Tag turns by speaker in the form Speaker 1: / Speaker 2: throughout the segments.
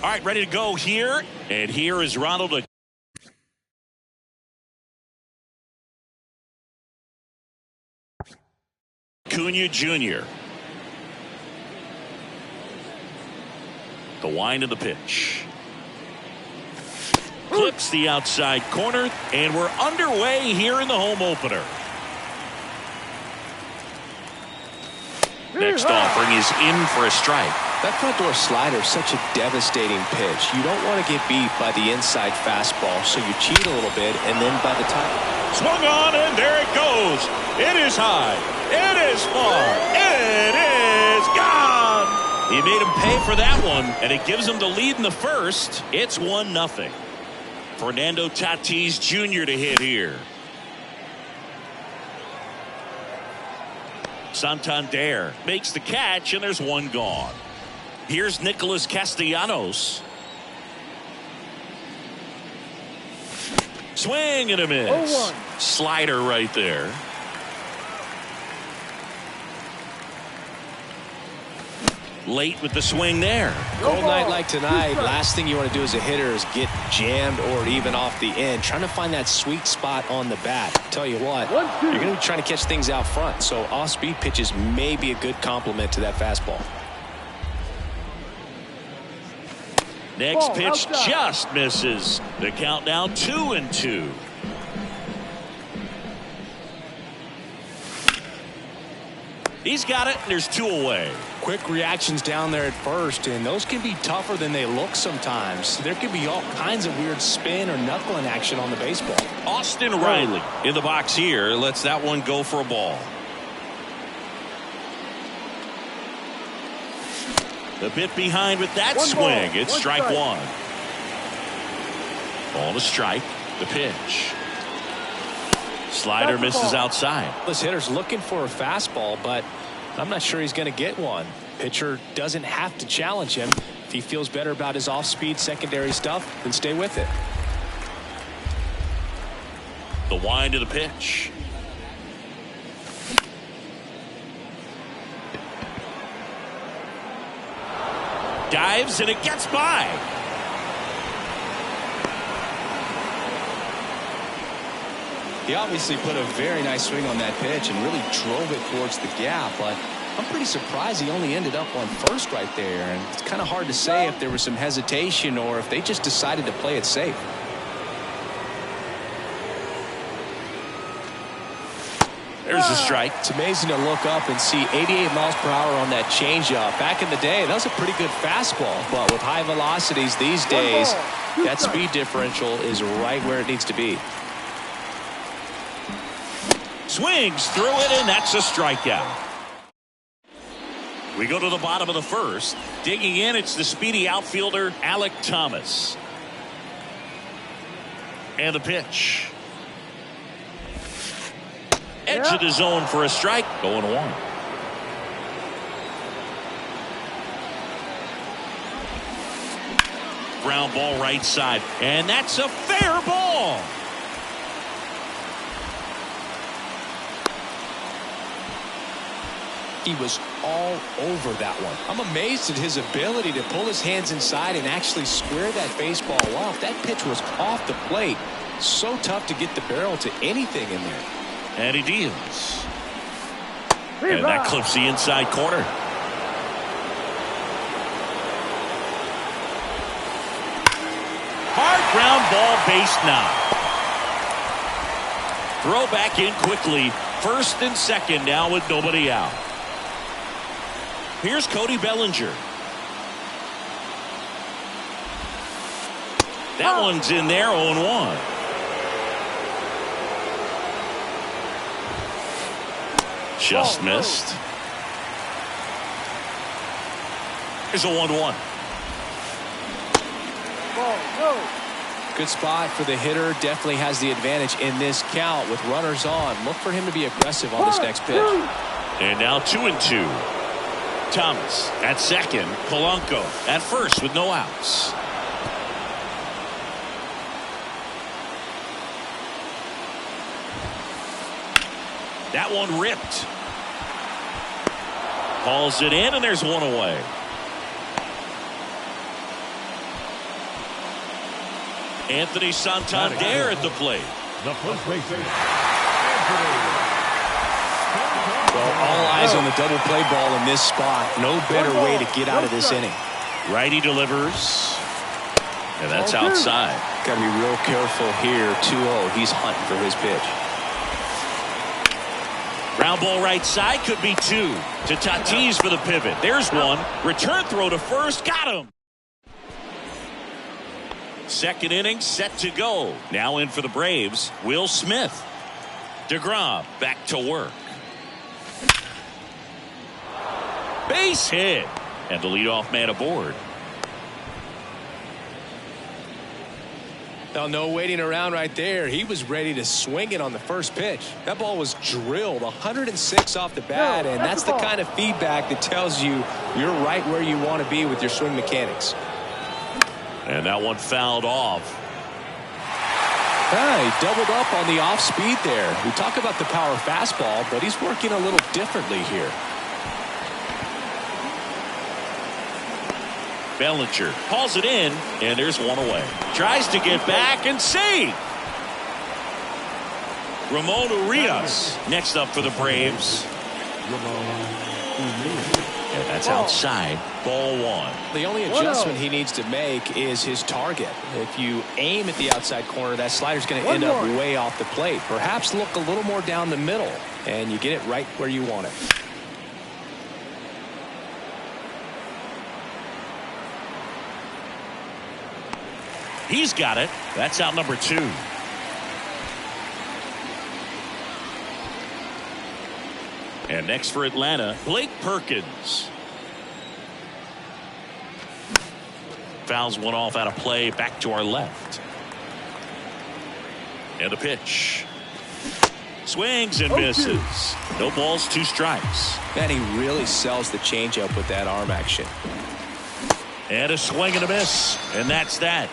Speaker 1: All right, ready to go here. And here is Ronald Acuna Jr. The wind of the pitch. Clips the outside corner, and we're underway here in the home opener. Next offering is in for a strike.
Speaker 2: That front door slider is such a devastating pitch. You don't want to get beat by the inside fastball, so you cheat a little bit, and then by the time.
Speaker 1: Swung on, and there it goes. It is high. It is far. It is gone. He made him pay for that one, and it gives him the lead in the first. It's 1-0. Fernando Tatis Jr. to hit here. Santander makes the catch, and there's one gone. Here's Nicholas Castellanos. Swing and a miss.
Speaker 3: 0-1.
Speaker 1: Slider right there. Late with the swing there.
Speaker 2: Cold night like tonight, last thing you want to do as a hitter is get jammed or even off the end. Trying to find that sweet spot on the bat. Tell you what, you're going to be trying to catch things out front, so off-speed pitches may be a good complement to that fastball.
Speaker 1: Next pitch just misses. The count now 2-2. He's got it, and there's two away.
Speaker 2: Quick reactions down there at first, and those can be tougher than they look sometimes. There can be all kinds of weird spin or knuckling action on the baseball.
Speaker 1: Austin Riley in the box here lets that one go for a ball. A bit behind with that swing. It's strike one. Ball to strike. The pitch. Slider misses outside.
Speaker 2: This hitter's looking for a fastball, but I'm not sure he's going to get one. Pitcher doesn't have to challenge him. If he feels better about his off-speed secondary stuff, then stay with it.
Speaker 1: The wind of the pitch. Dives, and it gets by.
Speaker 2: He obviously put a very nice swing on that pitch and really drove it towards the gap, but I'm pretty surprised he only ended up on first right there. And it's kind of hard to say if there was some hesitation or if they just decided to play it safe.
Speaker 1: There's a strike.
Speaker 2: It's amazing to look up and see 88 miles per hour on that changeup. Back in the day, that was a pretty good fastball, but with high velocities these days, that speed differential is right where it needs to be.
Speaker 1: Swings through it, and that's a strikeout. We go to the bottom of the first. Digging in, it's the speedy outfielder, Alek Thomas. And the pitch. Edge of the zone for a strike. 0-1. Ground ball right side. And that's a fair ball.
Speaker 2: He was all over that one. I'm amazed at his ability to pull his hands inside and actually square that baseball off. That pitch was off the plate. So tough to get the barrel to anything in there.
Speaker 1: And he deals. And that clips the inside corner. Hard ground ball, base knock. Throw back in quickly. First and second now with nobody out. Here's Cody Bellinger. That one's in there, 0-1. Just missed. Here's a 1-1.
Speaker 2: Good spot for the hitter. Definitely has the advantage in this count with runners on. Look for him to be aggressive on this next pitch.
Speaker 1: And now 2-2. Thomas at second. Polanco at first with no outs. That one ripped. Calls it in, and there's one away. Anthony Santander at the plate.
Speaker 3: The first baseman.
Speaker 2: Well, all eyes on the double play ball in this spot. No better way to get out of this inning.
Speaker 1: Righty delivers. And that's outside.
Speaker 2: Got to be real careful here. 2-0. He's hunting for his pitch.
Speaker 1: Ground ball right side, could be two. To Tatis for the pivot. There's one. Return throw to first. Got him. Second inning set to go. Now in for the Braves, Will Smith. DeGrom back to work. Base hit. And the leadoff man aboard.
Speaker 2: Well, no waiting around right there. He was ready to swing it on the first pitch. That ball was drilled 106 off the bat, and that's the kind of feedback that tells you you're right where you want to be with your swing mechanics.
Speaker 1: And that one fouled off.
Speaker 2: He doubled up on the off speed there. We talk about the power fastball, but he's working a little differently here.
Speaker 1: Bellinger hauls it in, and there's one away. Tries to get back and save. Ramon Urias next up for the Braves. And that's outside. Ball one.
Speaker 2: The only adjustment he needs to make is his target. If you aim at the outside corner, that slider's going to end up way off the plate. Perhaps look a little more down the middle, and you get it right where you want it.
Speaker 1: He's got it. That's out number 2. And next for Atlanta, Blake Perkins. Fouls one off out of play, back to our left. And the pitch. Swings and misses. No balls, 2 strikes.
Speaker 2: And he really sells the changeup with that arm action.
Speaker 1: And a swing and a miss. And that's that.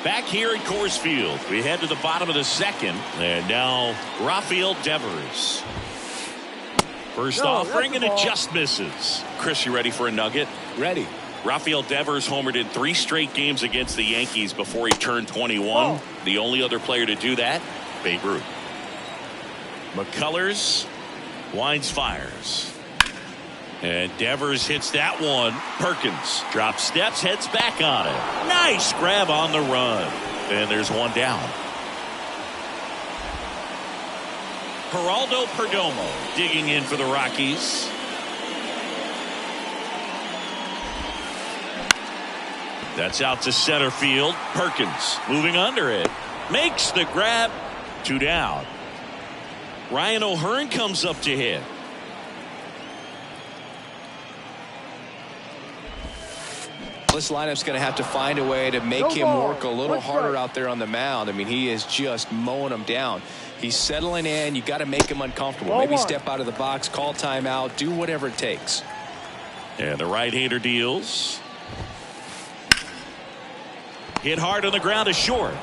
Speaker 1: Back here at Coors Field, we head to the bottom of the second. And now Rafael Devers. First offering, and it just misses. Chris, you ready for a nugget?
Speaker 2: Ready.
Speaker 1: Rafael Devers homered in 3 straight games against the Yankees before he turned 21. The only other player to do that, Babe Ruth. McCullers winds, fires. And Devers hits that one. Perkins drops steps, heads back on it. Nice grab on the run. And there's one down. Geraldo Perdomo digging in for the Rockies. That's out to center field. Perkins moving under it. Makes the grab. 2 down. Ryan O'Hearn comes up to hit.
Speaker 2: This lineup's going to have to find a way to make him work a little harder out there on the mound. I mean, he is just mowing them down. He's settling in. You got to make him uncomfortable. Maybe step out of the box, call timeout, do whatever it takes.
Speaker 1: And the right-hander deals. Hit hard on the ground to short.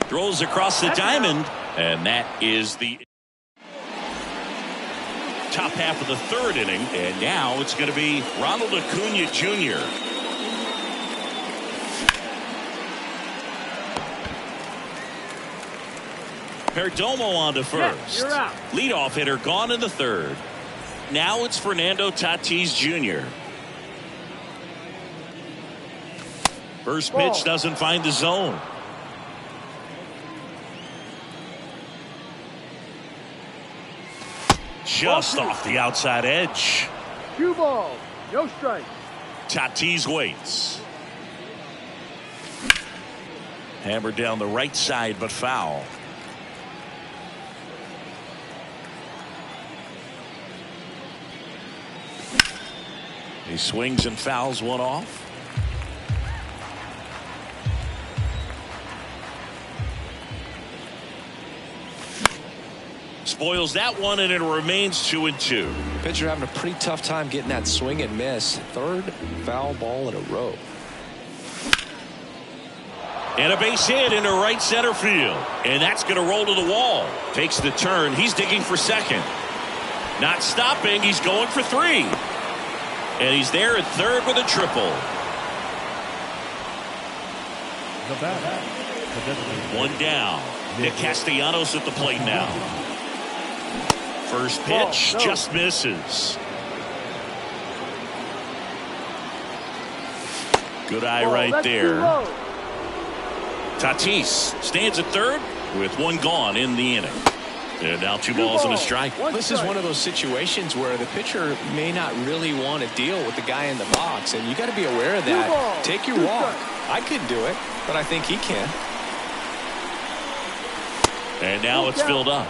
Speaker 1: Throws across the diamond, and that is the top half of the 3rd inning. And now it's going to be Ronald Acuna Jr. Perdomo on to first.
Speaker 3: You're out.
Speaker 1: Leadoff hitter gone in the 3rd. Now it's Fernando Tatis Jr. First pitch doesn't find the zone. Just off the outside edge.
Speaker 3: 2 balls, no strikes.
Speaker 1: Tatis waits. Hammered down the right side, but foul. He swings and fouls one off. Spoils that one, and it remains 2-2.
Speaker 2: Pitcher having a pretty tough time getting that swing and miss. 3rd foul ball in a row.
Speaker 1: And a base hit into right center field. And that's going to roll to the wall. Takes the turn. He's digging for second. Not stopping. He's going for 3. And he's there at 3rd with a triple.
Speaker 3: The batter.
Speaker 1: One down. Nick Castellanos at the plate now. First pitch just misses. Good eye right there. Tatis stands at third with one gone in the inning. And now 2 balls and a strike.
Speaker 2: This is one of those situations where the pitcher may not really want to deal with the guy in the box, and you got to be aware of that. Take your walk. I couldn't do it, but I think he can.
Speaker 1: And now it's filled up.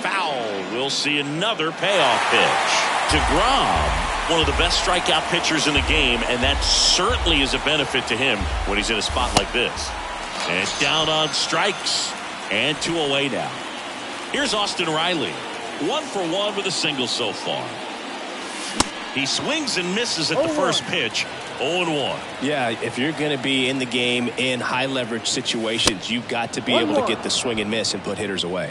Speaker 1: Foul. We'll see another payoff pitch. DeGrom, one of the best strikeout pitchers in the game, and that certainly is a benefit to him when he's in a spot like this. And down on strikes, and 2 away now. Here's Austin Riley, 1 for 1 with a single so far. He swings and misses at the first pitch. 0-1.
Speaker 4: Yeah, if you're going to be in the game in high leverage situations, you've got to be able to get the swing and miss and put hitters away.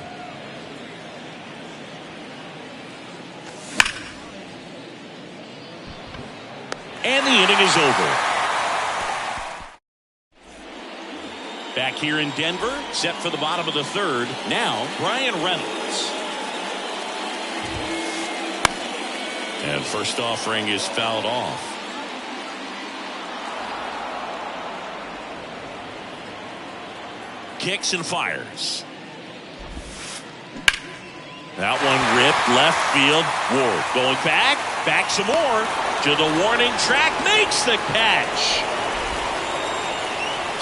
Speaker 1: And the inning is over. Back here in Denver, set for the bottom of the third. Now, Brian Reynolds. And first offering is fouled off. Kicks and fires. That one ripped left field. Ward going back some more to the warning track, makes the catch.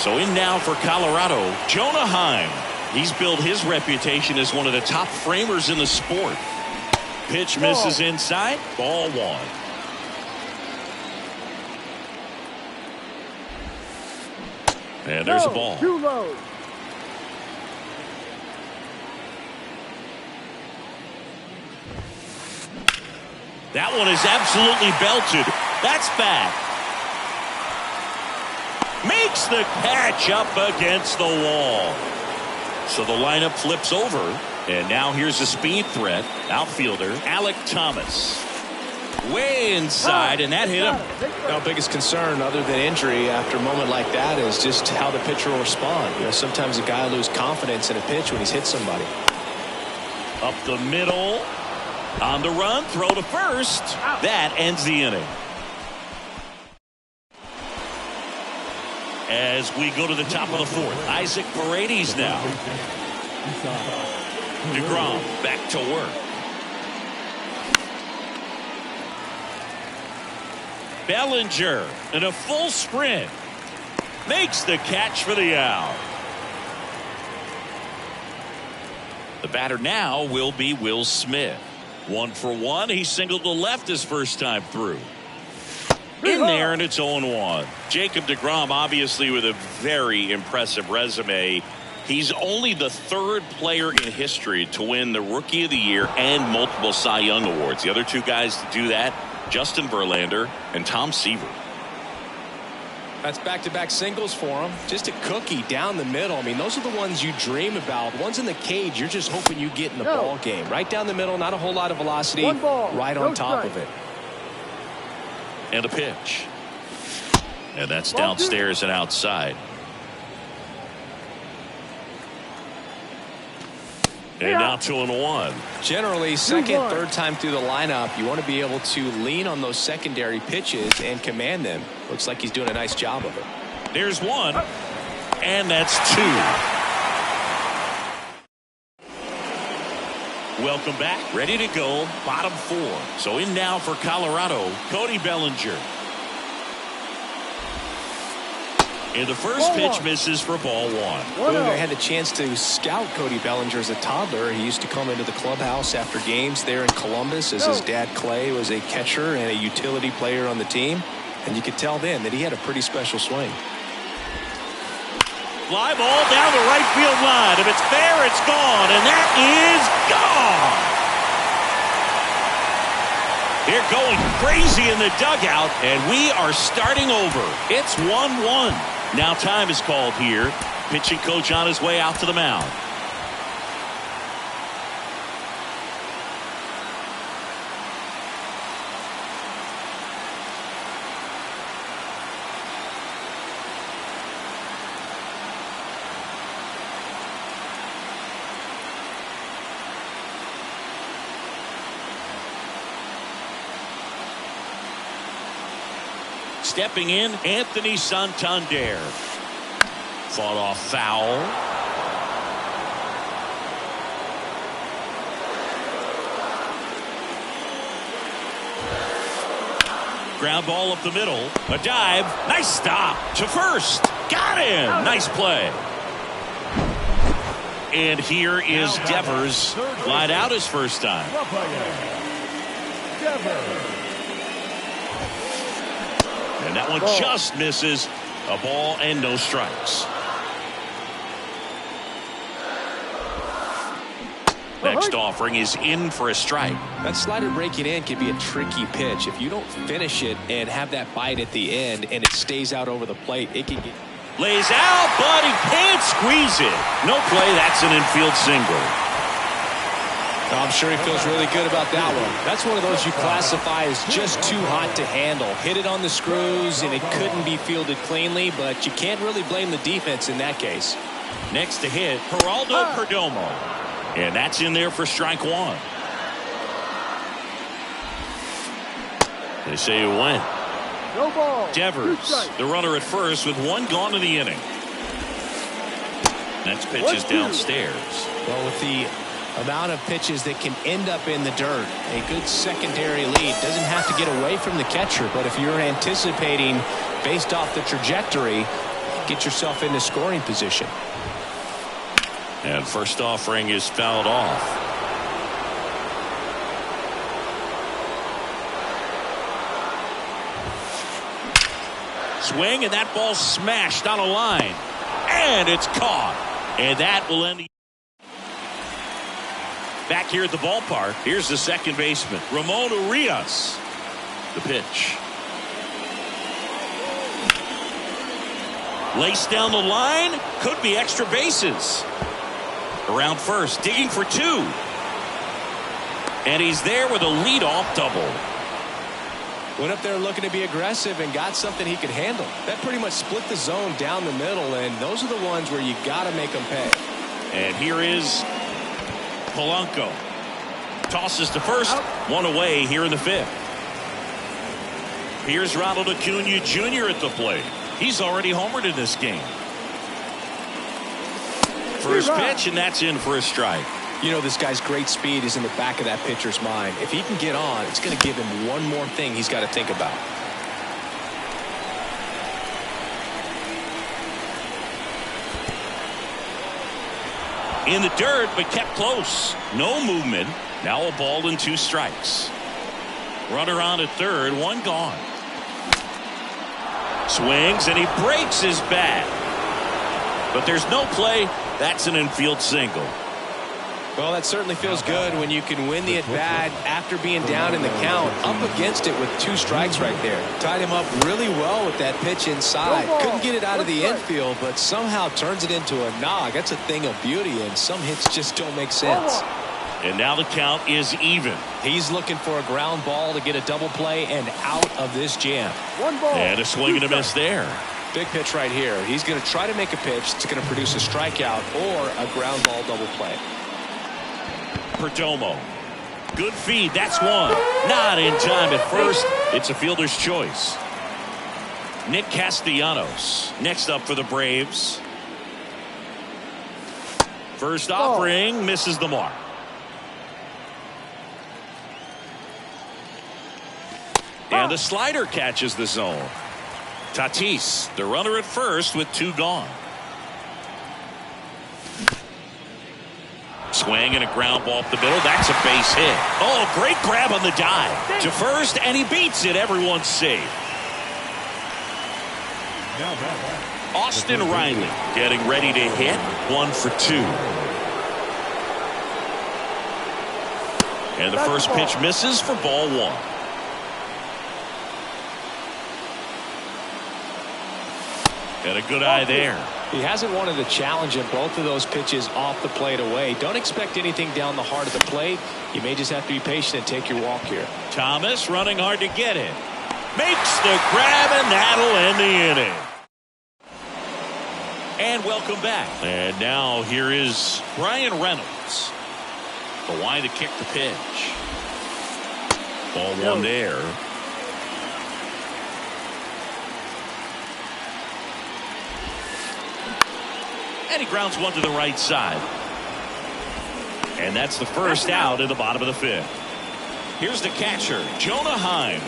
Speaker 1: So in now for Colorado, Jonah Heim. He's built his reputation as one of the top framers in the sport. Pitch misses inside, ball 1. And there's a ball.
Speaker 3: Too low.
Speaker 1: That one is absolutely belted. That's back. Makes the catch up against the wall. So the lineup flips over. And now here's a speed threat. Outfielder Alec Thomas. Way inside, and that hit him.
Speaker 2: Our biggest concern other than injury after a moment like that is just how the pitcher will respond. You know, sometimes a guy loses confidence in a pitch when he's hit somebody.
Speaker 1: Up the middle. On the run, throw to first. That ends the inning. As we go to the top of the fourth, Isaac Paredes now. DeGrom back to work. Bellinger in a full sprint. Makes the catch for the out. The batter now will be Will Smith. 1 for 1. He singled to left his first time through. In there, and it's 0-1. Jacob DeGrom, obviously with a very impressive resume. He's only the 3rd player in history to win the Rookie of the Year and multiple Cy Young awards. The other 2 guys to do that, Justin Verlander and Tom Seaver.
Speaker 2: That's back-to-back singles for him. Just a cookie down the middle. I mean, those are the ones you dream about. Ones in the cage, you're just hoping you get in the ball game. Right down the middle, not a whole lot of velocity. Right on top of it.
Speaker 1: And a pitch. And that's downstairs and outside. And now 2-1.
Speaker 2: Generally, second, third time through the lineup, you want to be able to lean on those secondary pitches and command them. Looks like he's doing a nice job of it.
Speaker 1: There's 1. And that's 2. Welcome back. Ready to go. Bottom 4. So in now for Colorado, Cody Bellinger. And the first pitch misses for ball 1.
Speaker 2: I had the chance to scout Cody Bellinger as a toddler. He used to come into the clubhouse after games there in Columbus as his dad Clay was a catcher and a utility player on the team. And you could tell then that he had a pretty special swing.
Speaker 1: Fly ball down the right field line. If it's there, it's gone. And that is gone. They're going crazy in the dugout, and we are starting over. It's 1-1. Now time is called here. Pitching coach on his way out to the mound. stepping in, Anthony Santander. Fought off foul. Ground ball up the middle. A dive. Nice stop to first. Got him. Nice play. And here is Devers. Lied out his first time. And that one just misses. A ball and no strikes. Next offering is in for a strike.
Speaker 4: That slider breaking in can be a tricky pitch. If you don't finish it and have that bite at the end and it stays out over the plate, it can get...
Speaker 1: Lays out, but he can't squeeze it. No play. That's an infield single.
Speaker 4: I'm sure he feels really good about that one. That's one of those you classify as just too hot to handle. Hit it on the screws, and it couldn't be fielded cleanly, but you can't really blame the defense in that case.
Speaker 1: Next to hit, Geraldo Perdomo. And that's in there for strike one. They say it went.
Speaker 3: No ball.
Speaker 1: Devers, the runner at first with one gone in the inning. Next pitch is downstairs.
Speaker 4: Well, with the amount of pitches that can end up in the dirt, a good secondary lead doesn't have to get away from the catcher, but if you're anticipating based off the trajectory, get yourself into scoring position.
Speaker 1: And first offering is fouled off. Swing, and that ball smashed on a line. And it's caught. And that will end the... Back here at the ballpark, here's the second baseman, Ramon Urias. The pitch. Laced down the line. Could be extra bases. Around first, digging for two. And he's there with a leadoff double.
Speaker 4: Went up there looking to be aggressive and got something he could handle. That pretty much split the zone down the middle, and those are the ones where you got to make them pay.
Speaker 1: And here is Polanco. Tosses to first. One away here in the fifth. Here's Ronald Acuna Jr. at the plate. He's already homered in this game. First pitch, and that's in for a strike.
Speaker 4: You know, this guy's great speed is in the back of that pitcher's mind. If he can get on, it's going to give him one more thing he's got to think about.
Speaker 1: In the dirt, but kept close. No movement. Now a ball and two strikes. Runner on at third, one gone. Swings, and he breaks his bat. But there's no play. That's an infield single.
Speaker 4: Well, that certainly feels good when you can win the at-bat after being down in the count, up against it with two strikes right there. Tied him up really well with that pitch inside. Couldn't get it out of the infield, but somehow turns it into a nog. That's a thing of beauty, and some hits just don't make sense.
Speaker 1: And now the count is even.
Speaker 4: He's looking for a ground ball to get a double play and out of this jam.
Speaker 3: One ball.
Speaker 1: And a swing and a miss there.
Speaker 4: Big pitch right here. He's going to try to make a pitch that's going to produce a strikeout or a ground ball double play.
Speaker 1: Perdomo. Good feed. That's one. Not in time at first. It's a fielder's choice. Nick Castellanos next up for the Braves. First offering misses the mark. And the slider catches the zone. Tatis, the runner at first with two gone. Swing and a ground ball up the middle. That's a base hit. Oh, great grab on the dive. To first, and he beats it. Everyone's safe. Austin Riley getting ready to hit. 1 for 2. And the first pitch misses for ball one. And a good eye there.
Speaker 4: He hasn't wanted to challenge him. Both of those pitches off the plate away. Don't expect anything down the heart of the plate. You may just have to be patient and take your walk here.
Speaker 1: Thomas running hard to get it. Makes the grab, and that'll end the inning. And welcome back. And now here is Brian Reynolds. The line to kick the pitch. Ball one there. And he grounds one to the right side. And that's the first out in the bottom of the 5th. Here's the catcher, Jonah Heim.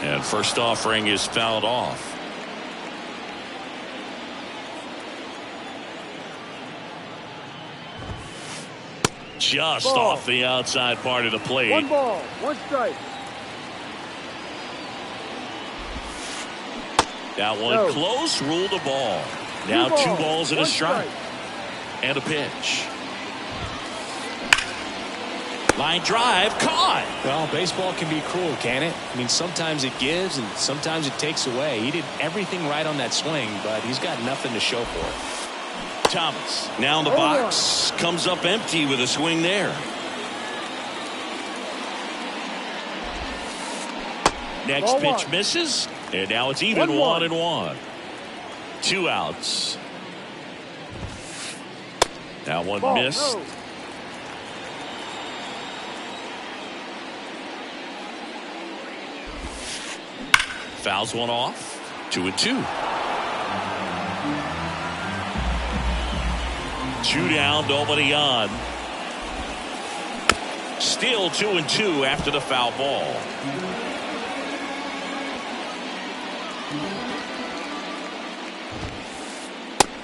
Speaker 1: And first offering is fouled off. Just off the outside part of the plate.
Speaker 3: 1 ball, 1 strike.
Speaker 1: That one close, ruled a ball. Now 2 balls and a strike. And a pitch. Line drive, caught.
Speaker 2: Well, baseball can be cruel, can it? I mean, sometimes it gives and sometimes it takes away. He did everything right on that swing, but he's got nothing to show for it.
Speaker 1: Thomas now in the box, comes up empty with a swing there. Next pitch misses, and now it's even 1-1. 2 outs. That one missed.
Speaker 3: No.
Speaker 1: Fouls one off. 2-2. 2 down, nobody on. Still 2-2 after the foul ball.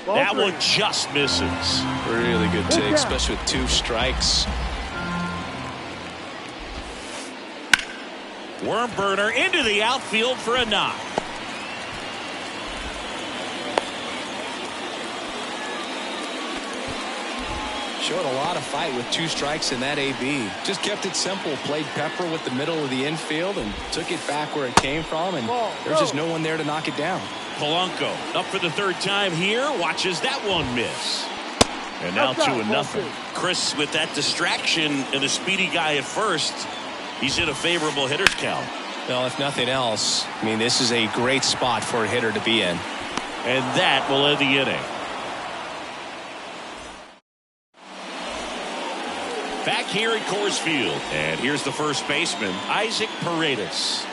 Speaker 1: That one just misses.
Speaker 2: Really good take, especially with 2 strikes.
Speaker 1: Worm burner into the outfield for a knock.
Speaker 2: Showed a lot of fight with 2 strikes in that AB. Just kept it simple. Played pepper with the middle of the infield and took it back where it came from. And there's just no one there to knock it down.
Speaker 1: Polanco up for the 3rd time here. Watches that one miss. And now 2-0. Chris, with that distraction and a speedy guy at first, he's in a favorable hitter's count.
Speaker 2: Well, if nothing else, I mean, this is a great spot for a hitter to be in.
Speaker 1: And that will end the inning. Back here at Coors Field. And here's the first baseman, Isaac Paredes.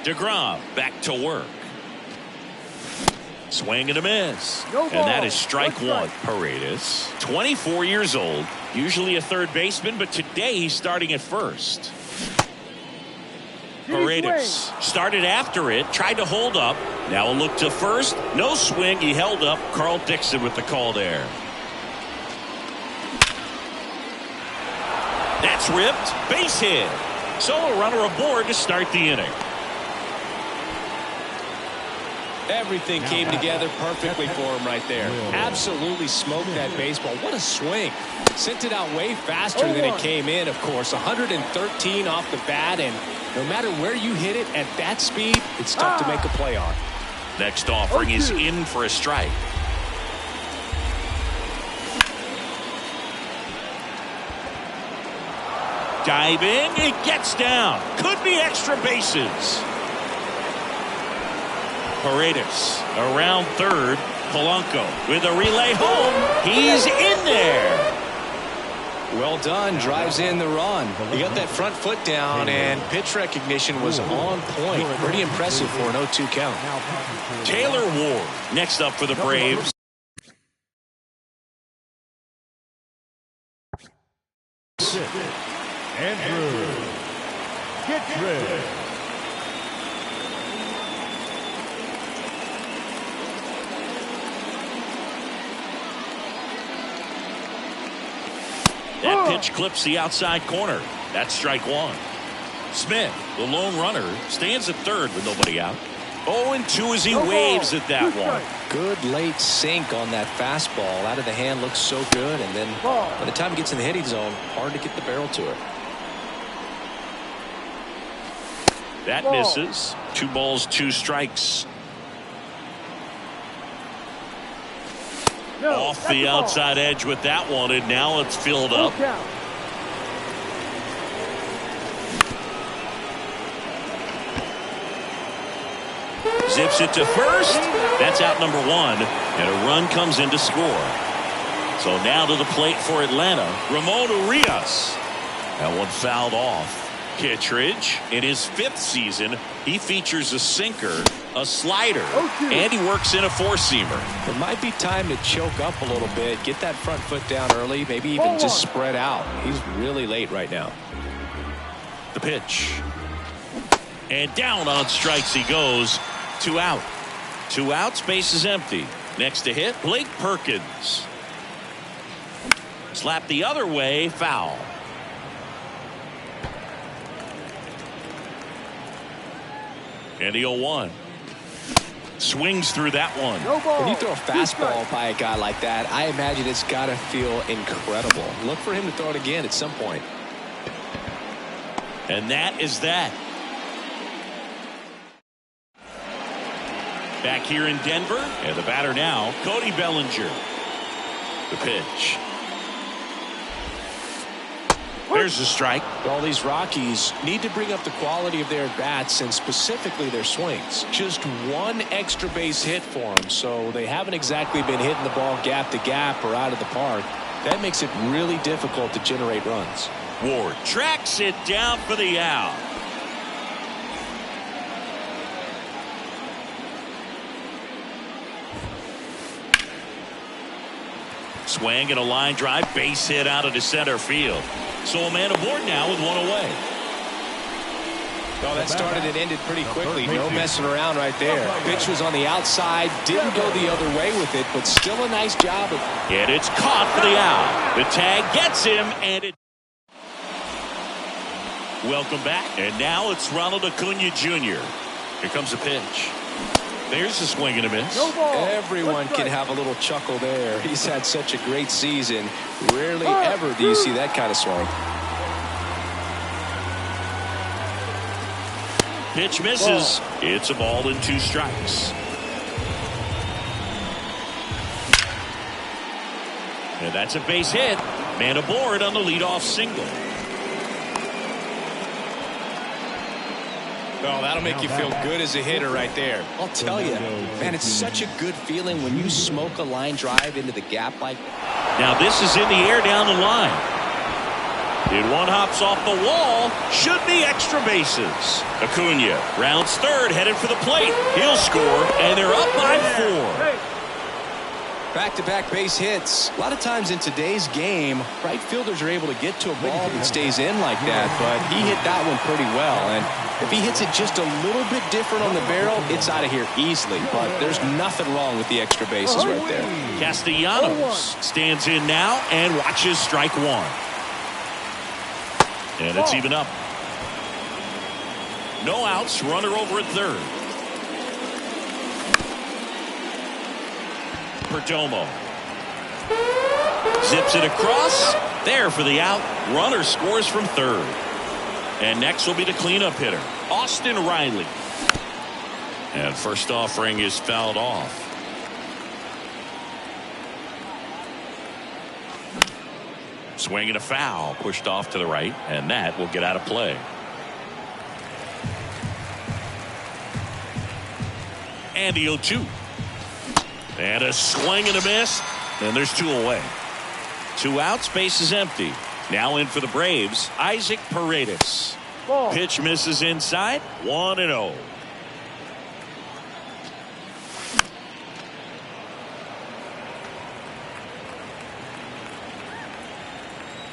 Speaker 1: DeGrom back to work. Swing and a miss. And that is strike 1. Paredes, 24 years old, usually a 3rd baseman, but today he's starting at first. Paredes started after it, tried to hold up. Now a look to first. No swing. He held up. Carl Dixon with the call there. That's ripped. Base hit. So a runner aboard to start the inning.
Speaker 2: Everything came together perfectly for him right there. Absolutely smoked that baseball. What a swing. Sent it out way faster than it came in, of course. 113 off the bat, and no matter where you hit it at that speed, it's tough to make a play on.
Speaker 1: Next offering is in for a strike. Diving, it gets down. Could be extra bases. Paredes around 3rd. Polanco with a relay home. He's in there.
Speaker 2: Well done. Drives in the run. He got that front foot down, and pitch recognition was on point. Pretty impressive for an 0-2 count.
Speaker 1: Taylor Ward next up for the Braves.
Speaker 3: Andrew Kittredge.
Speaker 1: That pitch clips the outside corner. That's strike 1. Smith, the lone runner, stands at 3rd with nobody out. 0-2 as he waves at that one.
Speaker 2: Good late sink on that fastball. Out of the hand looks so good, and then by the time it gets in the hitting zone, hard to get the barrel to it.
Speaker 1: That misses. 2 balls, 2 strikes. Off the outside edge with that one, and now it's filled up. Zips it to first. That's out number 1, and a run comes in to score. So now to the plate for Atlanta, Ramon Urias. That one fouled off. Kittredge, in his 5th season, he features a sinker, a slider, and he works in a 4-seamer.
Speaker 2: It might be time to choke up a little bit, get that front foot down early, maybe even just spread out. He's really late right now.
Speaker 1: The pitch. And down on strikes he goes. 2 out. 2 outs, base is empty. Next to hit, Blake Perkins. Slap the other way, foul. And the 0-1. Swings through that one.
Speaker 2: When you throw a fastball by a guy like that, I imagine it's got to feel incredible. Look for him to throw it again at some point.
Speaker 1: And that is that. Back here in Denver, and the batter now, Cody Bellinger. The pitch. There's the strike.
Speaker 2: All these Rockies need to bring up the quality of their at-bats and specifically their swings. Just one extra base hit for them, so they haven't exactly been hitting the ball gap to gap or out of the park. That makes it really difficult to generate runs.
Speaker 1: Ward tracks it down for the out. Swing and a line drive, base hit out into center field. So a man aboard now with 1 away.
Speaker 2: Well, that started and ended pretty quickly. No messing around right there. Pitch was on the outside, didn't go the other way with it, but still a nice job.
Speaker 1: And it's caught for the out. The tag gets him, and it. Welcome back, and now it's Ronald Acuna Jr. Here comes the pitch. There's a swing and a miss.
Speaker 2: Everyone can have a little chuckle there. He's had such a great season. Rarely ever do you see that kind of swing.
Speaker 1: Pitch misses. It's a ball and 2 strikes. And that's a base hit. Man aboard on the leadoff single.
Speaker 2: Oh, that'll make you feel good as a hitter right there. I'll tell you, man, it's such a good feeling when you smoke a line drive into the gap like that.
Speaker 1: Now this is in the air down the line. And one hops off the wall. Should be extra bases. Acuna rounds third, headed for the plate. He'll score, and they're up by 4.
Speaker 2: Back-to-back base hits. A lot of times in today's game, right fielders are able to get to a ball that stays in like that, but he hit that one pretty well. And if he hits it just a little bit different on the barrel, it's out of here easily. But there's nothing wrong with the extra bases right there.
Speaker 1: Castellanos stands in now and watches strike 1. And it's even up. No outs, runner over at third. Perdomo zips it across. There for the out. Runner scores from third. And next will be the cleanup hitter, Austin Riley. And first offering is fouled off. Swing and a foul, pushed off to the right, and that will get out of play. And the 0-2. And a swing and a miss, and there's 2 away. 2 outs, base is empty. Now in for the Braves, Isaac Paredes. Pitch misses inside, 1-0.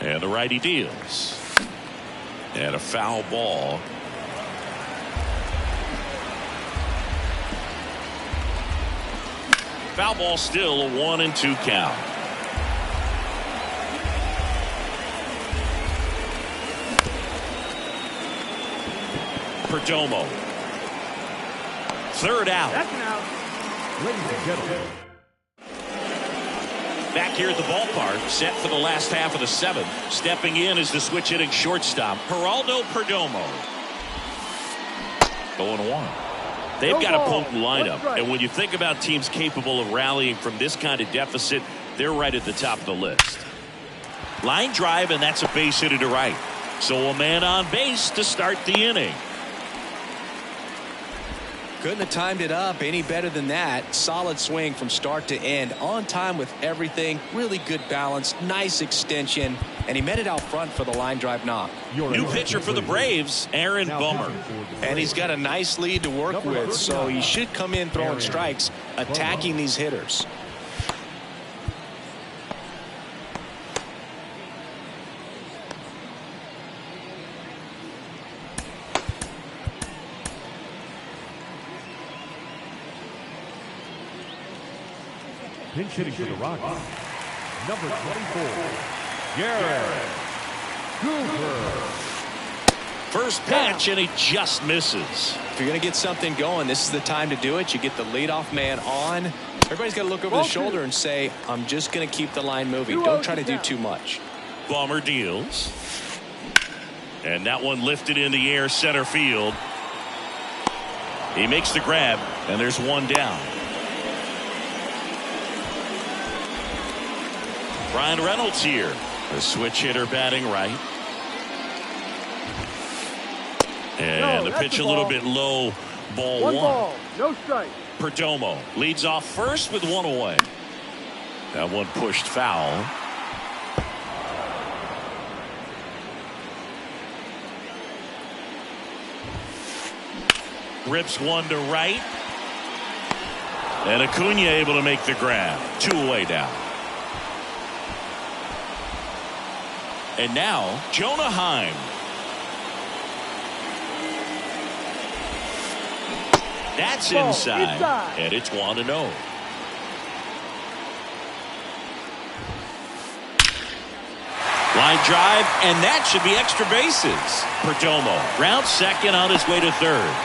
Speaker 1: And the righty deals. And a foul ball. Foul ball, still a 1-2 count. Perdomo. Third out.
Speaker 3: That's an out. Ladies and gentlemen.
Speaker 1: Back here at the ballpark, set for the last half of the 7th. Stepping in is the switch hitting shortstop, Geraldo Perdomo. 0-1. They've got a potent lineup, and when you think about teams capable of rallying from this kind of deficit, they're right at the top of the list. Line drive, and that's a base hit to right. So a man on base to start the inning.
Speaker 2: Couldn't have timed it up any better than that. Solid swing from start to end. On time with everything. Really good balance. Nice extension. And he met it out front for the line drive knock.
Speaker 1: New pitcher for the Braves, Aaron Bummer.
Speaker 2: And he's got a nice lead to work with, so he should come in throwing strikes, attacking these hitters.
Speaker 3: Pinch hitting for the Rockies, number 24, Garrett Cooper.
Speaker 1: First pitch, and he just misses.
Speaker 2: If you're going to get something going, this is the time to do it. You get the leadoff man on. Everybody's got to look over the shoulder and say, I'm just going to keep the line moving. Don't try to do too much.
Speaker 1: Bummer deals. And that one lifted in the air center field. He makes the grab, and there's one down. Brian Reynolds here. The switch hitter batting right. And the pitch a little bit low. Ball one.
Speaker 5: Ball, no strike.
Speaker 1: Perdomo leads off first with one away. That one pushed foul. Rips one to right. And Acuna able to make the grab. Two away down. And now, Jonah Heim. That's inside. And it's 1-0. Line drive, and that should be extra bases. Perdomo rounds second on his way to third.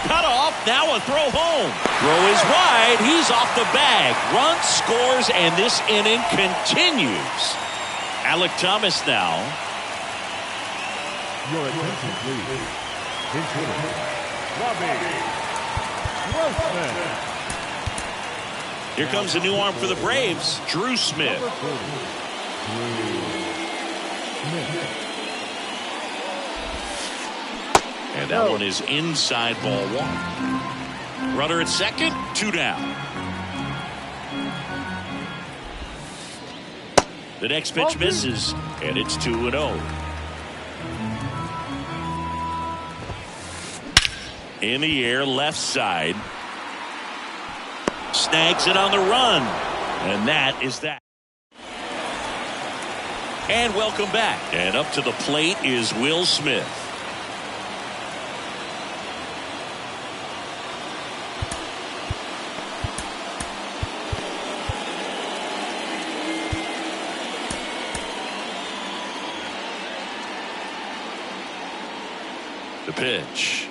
Speaker 1: Cut off, now a throw home. Throw is wide, he's off the bag. Run scores, and this inning continues. Alec Thomas now.
Speaker 3: Your attention, please. Pinch hitter, Robbie Grossman.
Speaker 1: Here comes a new arm for the Braves, Drew Smith. And that one is inside, ball one. Runner at second, two down. The next pitch misses, and it's 2-0. In the air, left side. Snags it on the run. And that is that. And welcome back. And up to the plate is Will Smith. The pitch.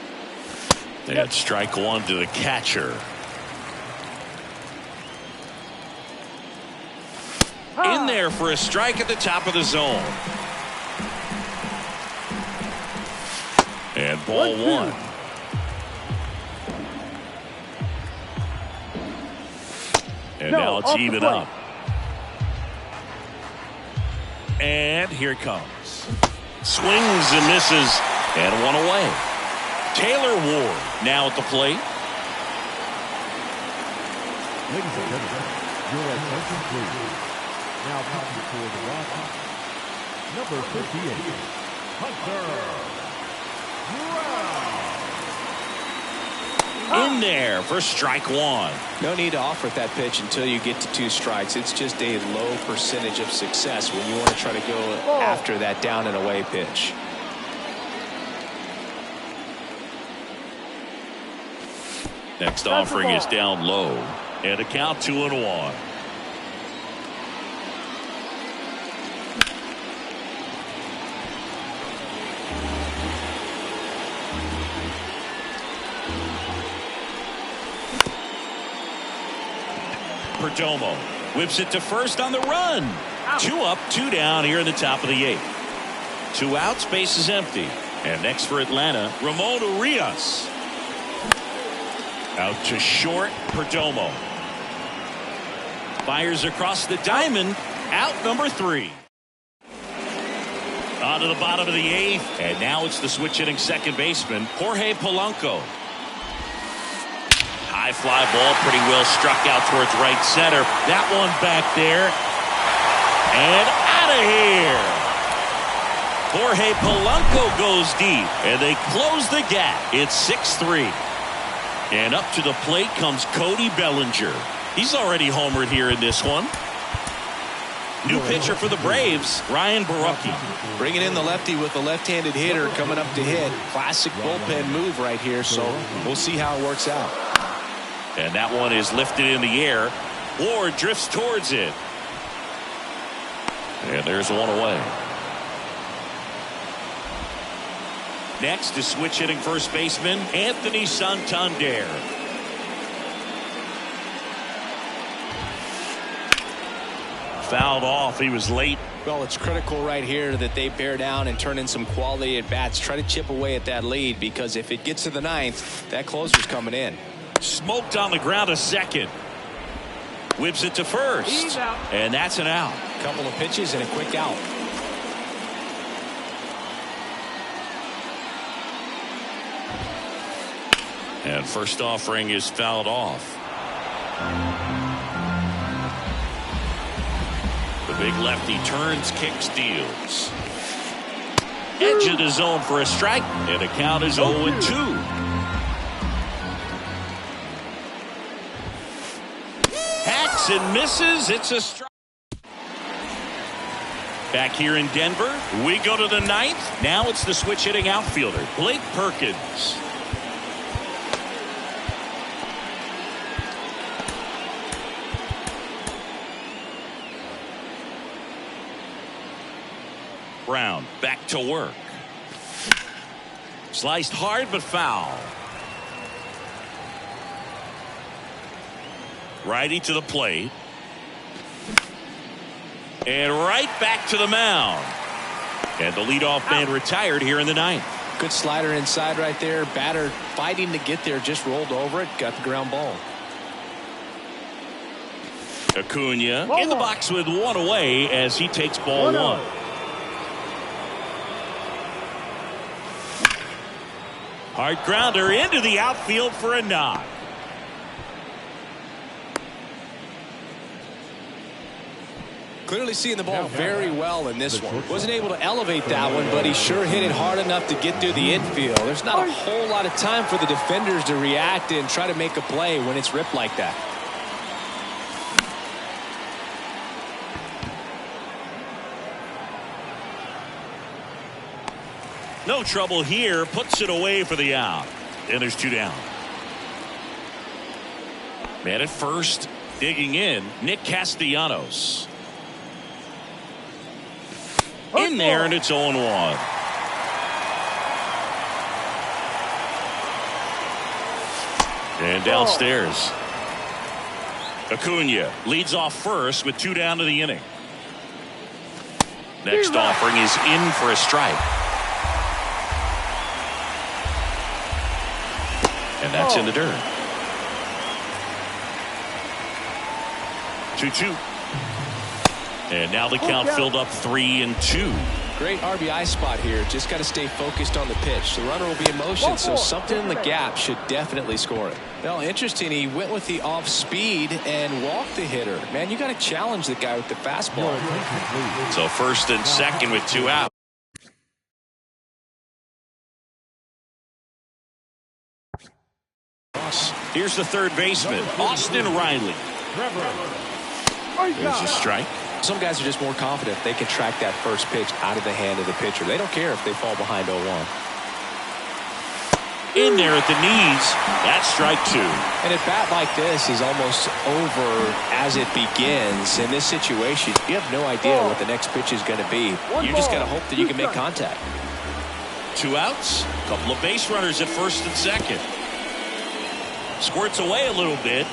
Speaker 1: And strike one to the catcher. In there for a strike at the top of the zone. And ball one. And now it's even up. And here it comes. Swings and misses. And one away. Taylor Ward now at the plate.
Speaker 3: Ladies and gentlemen, your attention, please. Now pitching for the Rockies, number 58, Hunter Brown.
Speaker 1: In there for strike one.
Speaker 2: No need to offer that pitch until you get to two strikes. It's just a low percentage of success when you want to try to go after that down and away pitch.
Speaker 1: Next offering is down low. And a count 2-1. Perdomo whips it to first on the run. Two up, two down here in the top of the eighth. Two outs, base is empty. And next for Atlanta, Ramon Urias. Out to short, Perdomo. Fires across the diamond, out number 3. On to the bottom of the 8th, and now it's the switch hitting second baseman, Jorge Polanco. High fly ball, pretty well struck out towards right center. That one back there, and out of here. Jorge Polanco goes deep, and they close the gap. It's 6-3. And up to the plate comes Cody Bellinger. He's already homered here in this one. New pitcher for the Braves, Ryan Barucki.
Speaker 2: Bringing in the lefty with the left-handed hitter coming up to hit. Classic bullpen move right here, so we'll see how it works out.
Speaker 1: And that one is lifted in the air. Ward drifts towards it. And there's one away. Next is switch hitting first baseman, Anthony Santander. Fouled off. He was late.
Speaker 2: Well, it's critical right here that they bear down and turn in some quality at bats. Try to chip away at that lead, because if it gets to the 9th, that closer's coming in.
Speaker 1: Smoked on the ground to second. Whips it to first. And that's an out.
Speaker 2: Couple of pitches and a quick out.
Speaker 1: And first offering is fouled off. The big lefty turns, kicks, deals. Edge of the zone for a strike, and the count is 0-2. Hacks and misses. It's a strike. Back here in Denver, we go to the 9th. Now it's the switch hitting outfielder, Blake Perkins. Brown back to work. Sliced hard but foul. Righty to the plate. And right back to the mound. And the leadoff man retired here in the 9th.
Speaker 2: Good slider inside right there. Batter fighting to get there, just rolled over it, got the ground ball.
Speaker 1: Acuna in the box with one away as he takes ball one. Hard grounder into the outfield for a knock.
Speaker 2: Clearly seeing the ball very well in this one. Wasn't able to elevate that one, but he sure hit it hard enough to get through the infield. There's not a whole lot of time for the defenders to react and try to make a play when it's ripped like that.
Speaker 1: No trouble here. Puts it away for the out. And there's 2 down. Man at first. Digging in. Nick Castellanos. In there, and it's 0-1. And downstairs. Acuna leads off first with 2 down to the inning. Next offering is in for a strike. And that's in the dirt. 2-2. And now the count filled up 3-2.
Speaker 2: Great RBI spot here. Just got to stay focused on the pitch. The runner will be in motion, so something in the gap should definitely score it. Well, interesting. He went with the off speed and walked the hitter. Man, you got to challenge the guy with the fastball.
Speaker 1: So first and second with 2 out. Here's the third baseman, Austin Riley. There's a strike.
Speaker 2: Some guys are just more confident they can track that first pitch out of the hand of the pitcher. They don't care if they fall behind 0-1.
Speaker 1: In there at the knees. That's strike 2.
Speaker 2: And a bat like this is almost over as it begins. In this situation, you have no idea what the next pitch is going to be. You just got to hope that you can make contact.
Speaker 1: 2 outs. Couple of base runners at first and second. Squirts away a little bit.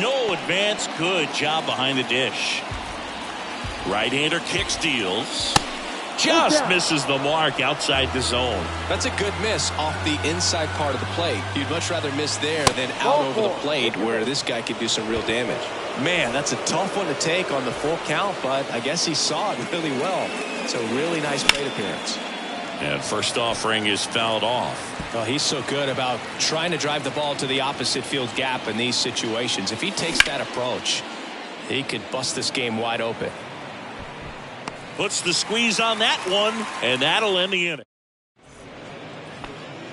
Speaker 1: No advance. Good job behind the dish. Right-hander kicks, deals. Just misses the mark outside the zone.
Speaker 2: That's a good miss off the inside part of the plate. You'd much rather miss there than out over the plate where this guy could do some real damage.
Speaker 4: Man, that's a tough one to take on the full count, but I guess he saw it really well. It's a really nice plate appearance.
Speaker 1: And first offering is fouled off.
Speaker 4: Well, he's so good about trying to drive the ball to the opposite field gap in these situations. If he takes that approach, he could bust this game wide open.
Speaker 1: Puts the squeeze on that one, and that'll end the inning.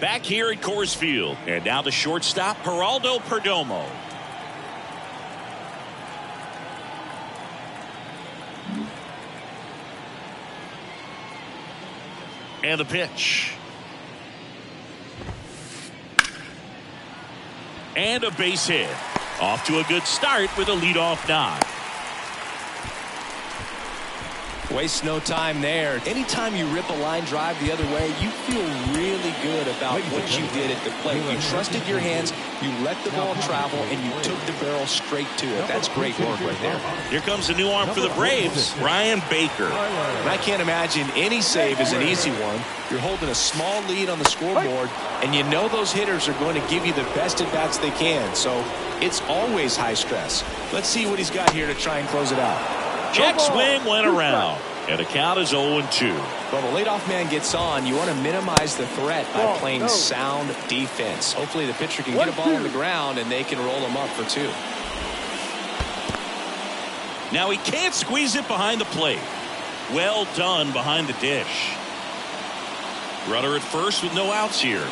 Speaker 1: Back here at Coors Field, and now the shortstop, Geraldo Perdomo. And the pitch. And a base hit. Off to a good start with a leadoff knock.
Speaker 4: Waste no time there. Anytime you rip a line drive the other way, you feel really good about what you did at the plate. You trusted your hands, you let the ball travel, and you took the barrel straight to it. That's great work right there.
Speaker 1: Here comes a new arm for the Braves, Ryan Baker.
Speaker 4: And I can't imagine any save is an easy one. You're holding a small lead on the scoreboard, and you know those hitters are going to give you the best at-bats they can. So it's always high stress. Let's see what he's got here to try and close it out.
Speaker 1: Check swing went around, and the count is 0-2.
Speaker 4: Well, the leadoff man gets on. You want to minimize the threat by playing sound defense. Hopefully the pitcher can get a ball on the ground, and they can roll him up for 2.
Speaker 1: Now he can't squeeze it behind the plate. Well done behind the dish. Runner at first with no outs here.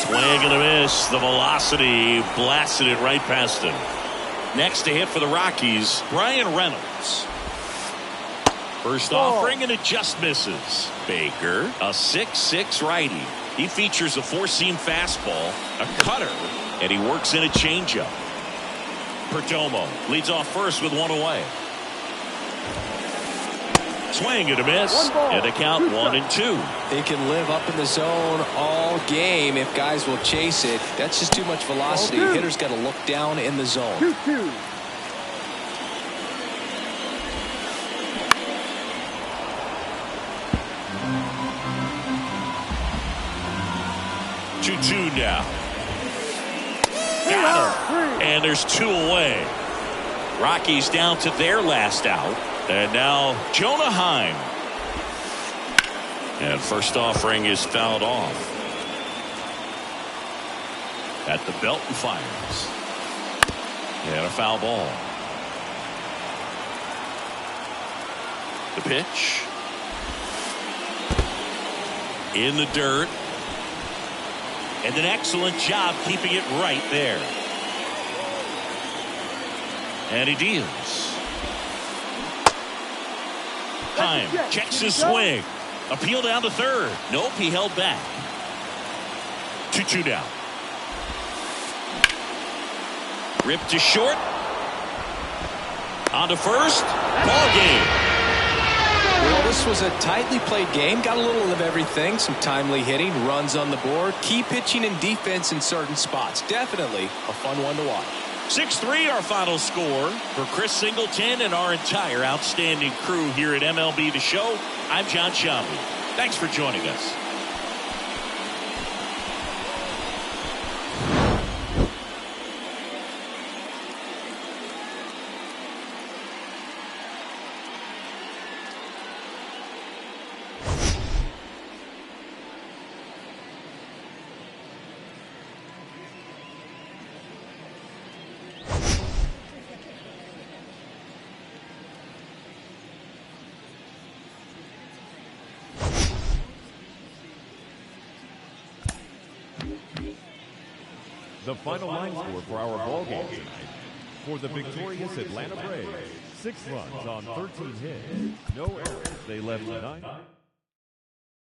Speaker 1: Swing and a miss. The velocity blasted it right past him. Next to hit for the Rockies, Brian Reynolds. First offering, and it just misses. Baker, a 6'6" righty. He features a four-seam fastball, a cutter, and he works in a changeup. Perdomo leads off first with one away. Swing and a miss, and a count 1-2.
Speaker 4: They can live up in the zone all game if guys will chase it. That's just too much velocity. Hitter's got to look down in the zone.
Speaker 1: 2-2 now. Got him. And there's 2 away. Rockies down to their last out. And now Jonah Heim. And first offering is fouled off. At the belt and fires. And a foul ball. The pitch. In the dirt. And an excellent job keeping it right there. And he deals. Heim checks his swing. Appeal down to third. Nope, he held back. 2-2 down. Ripped to short. On to first. Ball game.
Speaker 4: Well, this was a tightly played game. Got a little of everything. Some timely hitting, runs on the board, key pitching and defense in certain spots. Definitely a fun one to watch.
Speaker 1: 6-3 our final score. For Chris Singleton and our entire outstanding crew here at MLB The Show, I'm John Shambi. Thanks for joining us.
Speaker 3: The final line score for our ball game tonight. For the victorious Atlanta Braves, 6 runs on 13 hits, no errors. They left 9.